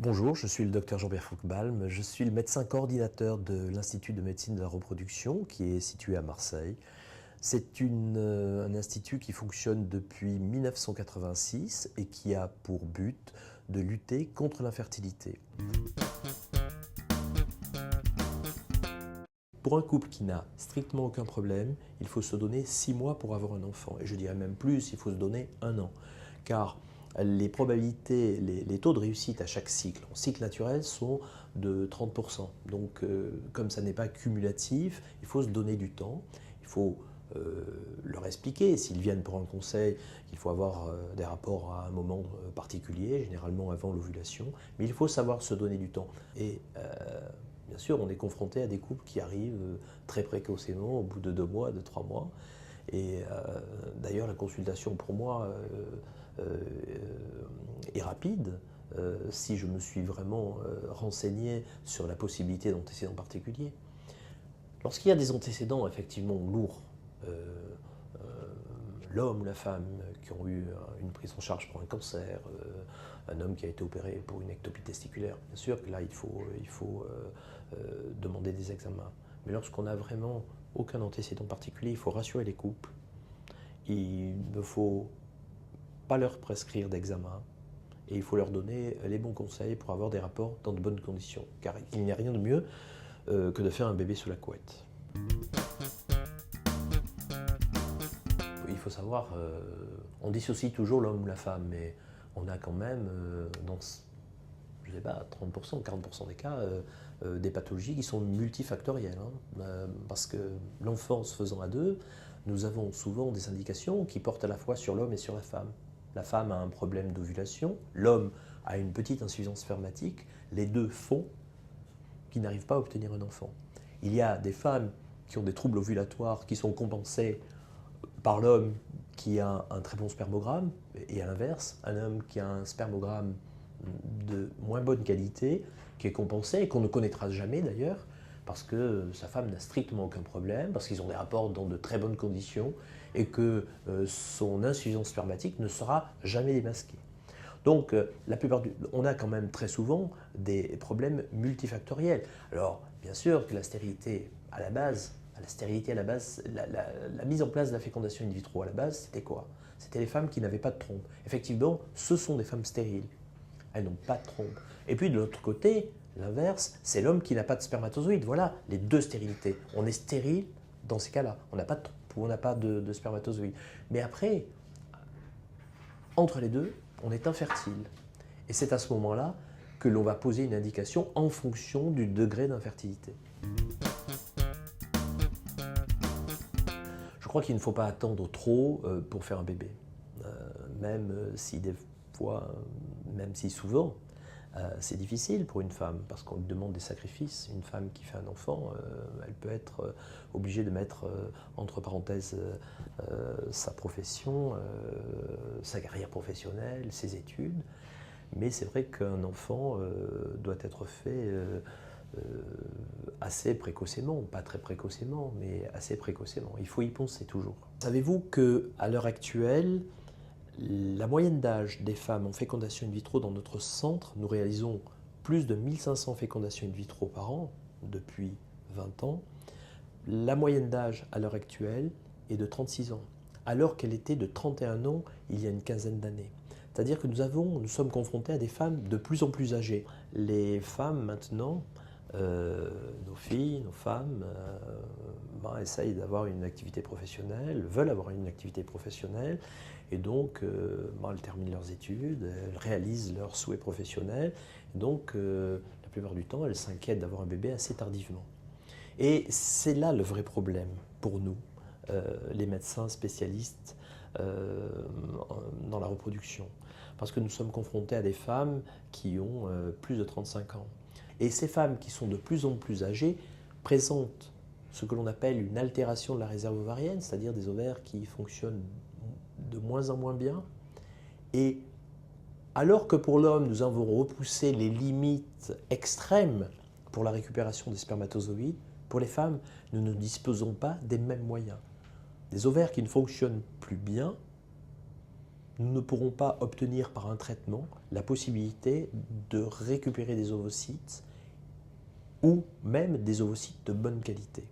Bonjour, je suis le docteur Jean-Pierre Fouquebalm, je suis le médecin coordinateur de l'Institut de médecine de la reproduction qui est situé à Marseille. C'est un institut qui fonctionne depuis 1986 et qui a pour but de lutter contre l'infertilité. Pour un couple qui n'a strictement aucun problème, il faut se donner 6 mois pour avoir un enfant. Et je dirais même plus, il faut se donner 1 an. Car les probabilités, les taux de réussite à chaque cycle, en cycle naturel, sont de 30%. Donc, comme ça n'est pas cumulatif, il faut se donner du temps. Il faut leur expliquer, s'ils viennent pour un conseil, qu'il faut avoir des rapports à un moment particulier, généralement avant l'ovulation. Mais il faut savoir se donner du temps. Et bien sûr, on est confronté à des couples qui arrivent très précocement, au bout de 2 mois, de 3 mois. Et d'ailleurs, la consultation pour moi est rapide si je me suis vraiment renseigné sur la possibilité d'antécédents particuliers. Lorsqu'il y a des antécédents effectivement lourds, l'homme ou la femme qui ont eu une prise en charge pour un cancer, un homme qui a été opéré pour une ectopie testiculaire, bien sûr que là il faut demander des examens. Mais lorsqu'on n'a vraiment aucun antécédent particulier, il faut rassurer les couples. Il ne faut pas leur prescrire d'examen et il faut leur donner les bons conseils pour avoir des rapports dans de bonnes conditions. Car il n'y a rien de mieux que de faire un bébé sous la couette. Il faut savoir, on dissocie toujours l'homme ou la femme, mais on a quand même, dans je sais pas, 30%, 40% des cas, des pathologies qui sont multifactorielles. Parce que l'enfant se faisant à deux, nous avons souvent des indications qui portent à la fois sur l'homme et sur la femme. La femme a un problème d'ovulation, l'homme a une petite insuffisance spermatique, les deux font qu'ils n'arrivent pas à obtenir un enfant. Il y a des femmes qui ont des troubles ovulatoires qui sont compensés par l'homme qui a un très bon spermogramme, et à l'inverse, un homme qui a un spermogramme de moins bonne qualité, qui est compensé, et qu'on ne connaîtra jamais d'ailleurs, parce que sa femme n'a strictement aucun problème, parce qu'ils ont des rapports dans de très bonnes conditions, et que son insuffisance spermatique ne sera jamais démasquée. Donc, on a quand même très souvent des problèmes multifactoriels. Alors, bien sûr que la stérilité à la base, la mise en place de la fécondation in vitro à la base, c'était quoi? C'était les femmes qui n'avaient pas de trompe. Effectivement, ce sont des femmes stériles. Elles n'ont pas de trompe. Et puis de l'autre côté, l'inverse, c'est l'homme qui n'a pas de spermatozoïdes. Voilà, les deux stérilités. On est stérile dans ces cas-là. On n'a pas de trompe ou on n'a pas de spermatozoïdes. Mais après, entre les deux, on est infertile. Et c'est à ce moment-là que l'on va poser une indication en fonction du degré d'infertilité. Je crois qu'il ne faut pas attendre trop pour faire un bébé. Même si des fois, même si souvent, c'est difficile pour une femme parce qu'on lui demande des sacrifices. Une femme qui fait un enfant, elle peut être obligée de mettre entre parenthèses sa profession, sa carrière professionnelle, ses études. Mais c'est vrai qu'un enfant doit être fait assez précocement, pas très précocement, mais assez précocement. Il faut y penser toujours. Savez-vous qu'à l'heure actuelle, la moyenne d'âge des femmes en fécondation in vitro dans notre centre, nous réalisons plus de 1500 fécondations in vitro par an depuis 20 ans. La moyenne d'âge à l'heure actuelle est de 36 ans, alors qu'elle était de 31 ans il y a une quinzaine d'années. C'est-à-dire que nous sommes confrontés à des femmes de plus en plus âgées. Les femmes maintenant, nos filles, nos femmes, essayent d'avoir une activité professionnelle, veulent avoir une activité professionnelle, et donc elles terminent leurs études, elles réalisent leurs souhaits professionnels, et donc la plupart du temps elles s'inquiètent d'avoir un bébé assez tardivement. Et c'est là le vrai problème pour nous, les médecins spécialistes dans la reproduction, parce que nous sommes confrontés à des femmes qui ont plus de 35 ans. Et ces femmes qui sont de plus en plus âgées présentent ce que l'on appelle une altération de la réserve ovarienne, c'est-à-dire des ovaires qui fonctionnent de moins en moins bien. Et alors que pour l'homme, nous avons repoussé les limites extrêmes pour la récupération des spermatozoïdes, pour les femmes, nous ne disposons pas des mêmes moyens. Des ovaires qui ne fonctionnent plus bien, nous ne pourrons pas obtenir par un traitement la possibilité de récupérer des ovocytes ou même des ovocytes de bonne qualité.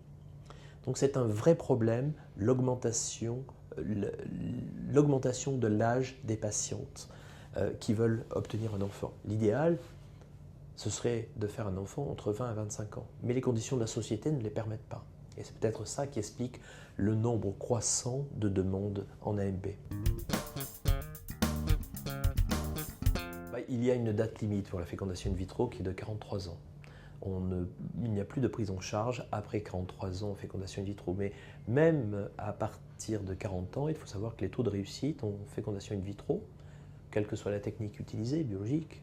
Donc c'est un vrai problème, l'augmentation de l'âge des patientes qui veulent obtenir un enfant. L'idéal, ce serait de faire un enfant entre 20 et 25 ans. Mais les conditions de la société ne les permettent pas. Et c'est peut-être ça qui explique le nombre croissant de demandes en AMP. Il y a une date limite pour la fécondation in vitro qui est de 43 ans. Il n'y a plus de prise en charge après 43 ans en fécondation in vitro. Mais même à partir de 40 ans, il faut savoir que les taux de réussite en fécondation in vitro, quelle que soit la technique utilisée, biologique,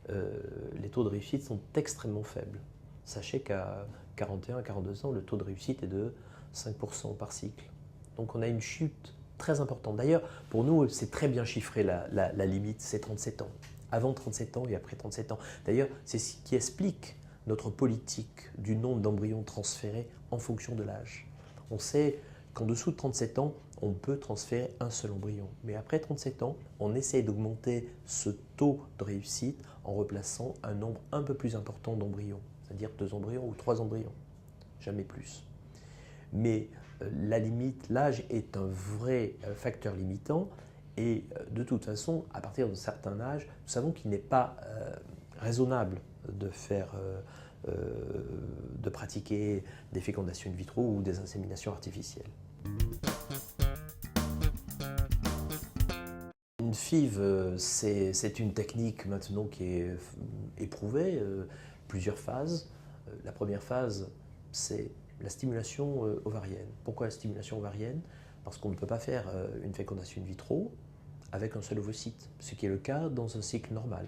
les taux de réussite sont extrêmement faibles. Sachez qu'à 41 à 42 ans, le taux de réussite est de 5% par cycle. Donc on a une chute très importante. D'ailleurs, pour nous, c'est très bien chiffré la limite, c'est 37 ans. Avant 37 ans et après 37 ans. D'ailleurs, c'est ce qui explique notre politique du nombre d'embryons transférés en fonction de l'âge. On sait qu'en dessous de 37 ans, on peut transférer un seul embryon. Mais après 37 ans, on essaye d'augmenter ce taux de réussite en replaçant un nombre un peu plus important d'embryons, c'est-à-dire 2 embryons ou 3 embryons, jamais plus. Mais la limite, l'âge est un vrai facteur limitant et de toute façon, à partir d'un certain âge, nous savons qu'il n'est pas raisonnable de pratiquer des fécondations in vitro ou des inséminations artificielles. Une FIV, c'est une technique maintenant qui est éprouvée, plusieurs phases. La première phase, c'est la stimulation ovarienne. Pourquoi la stimulation ovarienne? Parce qu'on ne peut pas faire une fécondation in vitro avec un seul ovocyte, ce qui est le cas dans un cycle normal.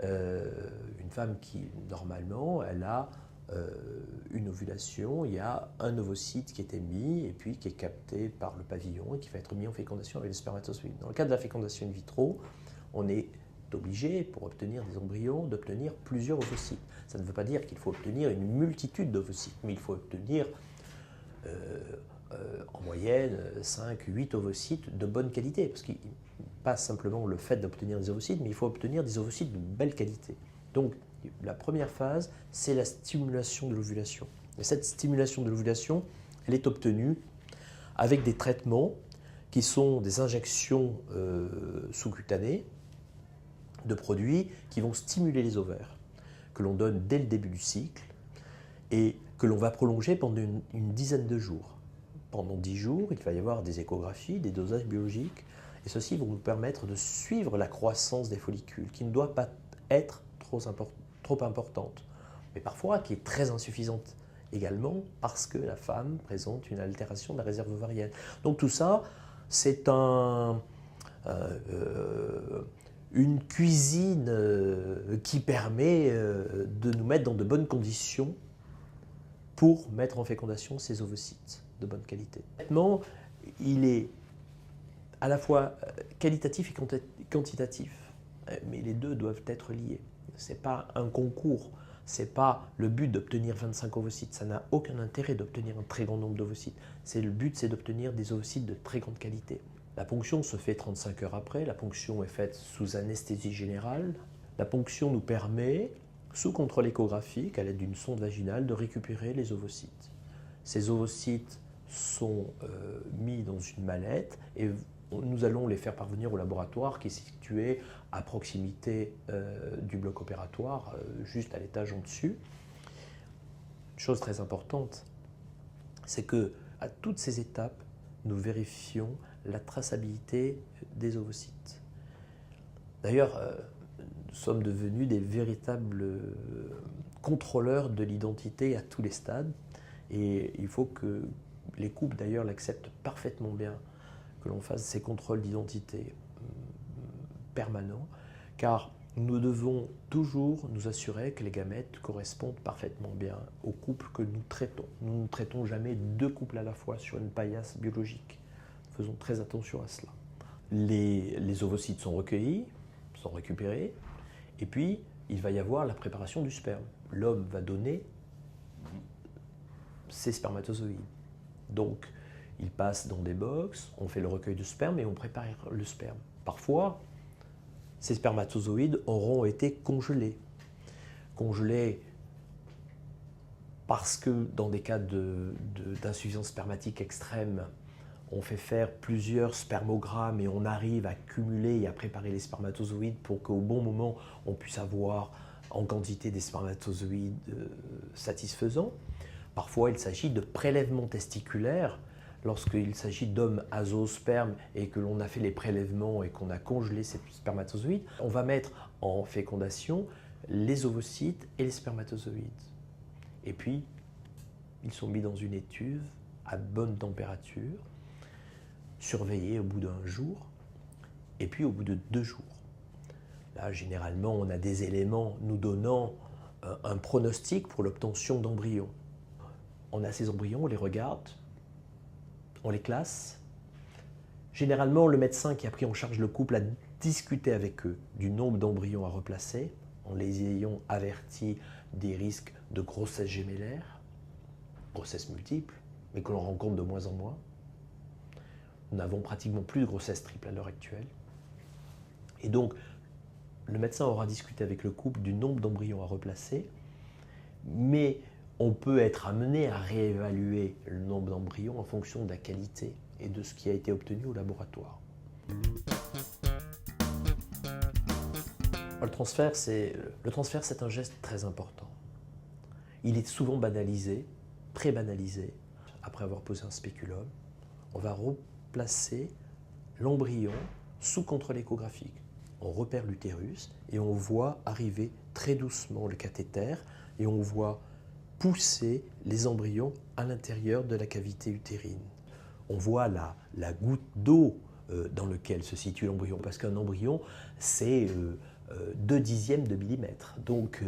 Une femme qui, normalement, elle a une ovulation, il y a un ovocyte qui est émis et puis qui est capté par le pavillon et qui va être mis en fécondation avec les spermatozoïdes. Dans le cas de la fécondation in vitro, on est obligé, pour obtenir des embryons, d'obtenir plusieurs ovocytes. Ça ne veut pas dire qu'il faut obtenir une multitude d'ovocytes, mais il faut obtenir en moyenne 5-8 ovocytes de bonne qualité, parce qu'il pas simplement le fait d'obtenir des ovocytes, mais il faut obtenir des ovocytes de belle qualité. Donc la première phase, c'est la stimulation de l'ovulation. Et cette stimulation de l'ovulation, elle est obtenue avec des traitements qui sont des injections sous-cutanées de produits qui vont stimuler les ovaires, que l'on donne dès le début du cycle et que l'on va prolonger pendant une dizaine de jours. Pendant 10 jours, il va y avoir des échographies, des dosages biologiques, et ceux-ci vont nous permettre de suivre la croissance des follicules, qui ne doit pas être trop importante, mais parfois qui est très insuffisante également, parce que la femme présente une altération de la réserve ovarienne. Donc tout ça, c'est une cuisine qui permet de nous mettre dans de bonnes conditions pour mettre en fécondation ces ovocytes de bonne qualité. Maintenant, il est à la fois qualitatif et quantitatif, mais les deux doivent être liés. Ce n'est pas un concours, ce n'est pas le but d'obtenir 25 ovocytes, ça n'a aucun intérêt d'obtenir un très grand nombre d'ovocytes. Le but, c'est d'obtenir des ovocytes de très grande qualité. La ponction se fait 35 heures après, la ponction est faite sous anesthésie générale. La ponction nous permet, sous contrôle échographique, à l'aide d'une sonde vaginale, de récupérer les ovocytes. Ces ovocytes sont mis dans une mallette et nous allons les faire parvenir au laboratoire qui est situé à proximité du bloc opératoire, juste à l'étage en dessus. Une chose très importante, c'est que à toutes ces étapes, nous vérifions la traçabilité des ovocytes. D'ailleurs, nous sommes devenus des véritables contrôleurs de l'identité à tous les stades et il faut que les couples d'ailleurs l'acceptent parfaitement bien, que l'on fasse ces contrôles d'identité permanents, car nous devons toujours nous assurer que les gamètes correspondent parfaitement bien au couple que nous traitons. Nous ne traitons jamais 2 couples à la fois sur une paillasse biologique. Faisons très attention à cela. Les ovocytes sont recueillis, sont récupérés, et puis il va y avoir la préparation du sperme. L'homme va donner ses spermatozoïdes. Donc, Il passe dans des box, on fait le recueil de sperme et on prépare le sperme. Parfois, ces spermatozoïdes auront été congelés. Congelés parce que dans des cas d'insuffisance spermatique extrême, on fait faire plusieurs spermogrammes et on arrive à cumuler et à préparer les spermatozoïdes pour qu'au bon moment, on puisse avoir en quantité des spermatozoïdes satisfaisants. Parfois, il s'agit de prélèvements testiculaires. Lorsqu'il s'agit d'hommes azoospermes et que l'on a fait les prélèvements et qu'on a congelé ces spermatozoïdes, on va mettre en fécondation les ovocytes et les spermatozoïdes. Et puis, ils sont mis dans une étuve à bonne température, surveillés au bout d'1 jour, et puis au bout de 2 jours. Là, généralement, on a des éléments nous donnant un pronostic pour l'obtention d'embryons. On a ces embryons, on les regarde, on les classe. Généralement, le médecin qui a pris en charge le couple a discuté avec eux du nombre d'embryons à replacer, en les ayant avertis des risques de grossesse gémellaire, grossesse multiple, mais que l'on rencontre de moins en moins. Nous n'avons pratiquement plus de grossesse triple à l'heure actuelle. Et donc, le médecin aura discuté avec le couple du nombre d'embryons à replacer, mais on peut être amené à réévaluer le nombre d'embryons en fonction de la qualité et de ce qui a été obtenu au laboratoire. Le transfert, c'est un geste très important. Il est souvent banalisé, pré-banalisé. Après avoir posé un spéculum, on va replacer l'embryon sous contrôle échographique. On repère l'utérus et on voit arriver très doucement le cathéter et on voit pousser les embryons à l'intérieur de la cavité utérine. On voit la goutte d'eau dans laquelle se situe l'embryon, parce qu'un embryon, c'est 0,2 de millimètre. Donc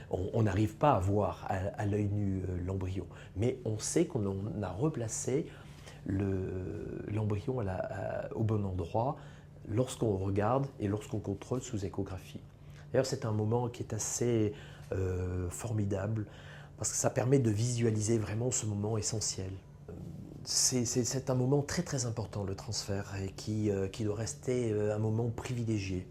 on n'arrive pas à voir à l'œil nu l'embryon. Mais on sait qu'on a replacé l'embryon au bon endroit lorsqu'on regarde et lorsqu'on contrôle sous échographie. D'ailleurs, c'est un moment qui est assez formidable parce que ça permet de visualiser vraiment ce moment essentiel. C'est un moment très très important, le transfert, et qui doit rester un moment privilégié.